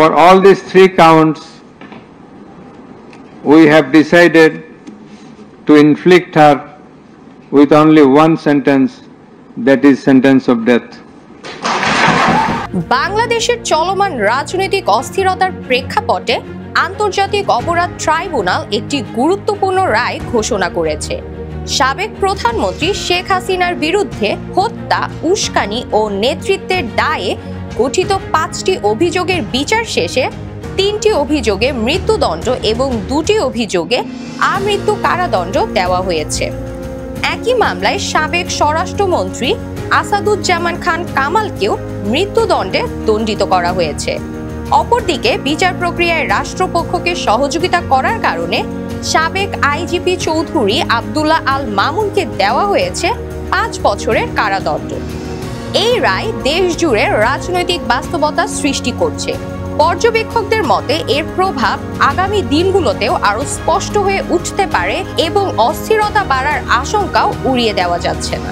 For all these 3 counts, we have decided to inflict her with only one sentence, that is sentence of death. বাংলাদেশের চলমান রাজনৈতিক অস্থিরতার প্রেক্ষাপটে আন্তর্জাতিক অপরাধ ট্রাইব্যুনাল একটি গুরুত্বপূর্ণ রায় ঘোষণা করেছে। সাবেক প্রধানমন্ত্রী শেখ হাসিনার বিরুদ্ধে হত্যা, উস্কানি ও নেতৃত্বের দায়ে গঠিত 5টি অভিযোগের বিচার শেষে 3টি অভিযোগে মৃত্যুদণ্ড এবং 2টি অভিযোগে আমৃত্যু কারাদণ্ড দেওয়া হয়েছে। একই মামলায় সাবেক স্বরাষ্ট্রমন্ত্রী আসাদুজ্জামান খান কামালকেও মৃত্যুদণ্ডে দণ্ডিত করা হয়েছে। অপরদিকে বিচার প্রক্রিয়ায় রাষ্ট্রপক্ষকে সহযোগিতা করার কারণে সাবেক আইজিপি চৌধুরী আব্দুল্লাহ আল মামুনকে দেওয়া হয়েছে 5 বছরের কারাদণ্ড। এই রায় দেশ জুড়ে রাজনৈতিক বাস্তবতা সৃষ্টি করছে। পর্যবেক্ষকদের মতে এর প্রভাব আগামী দিনগুলোতেও আরো স্পষ্ট হয়ে উঠতে পারে এবং অস্থিরতা বাড়ার আশঙ্কাও উড়িয়ে দেওয়া যাচ্ছে না।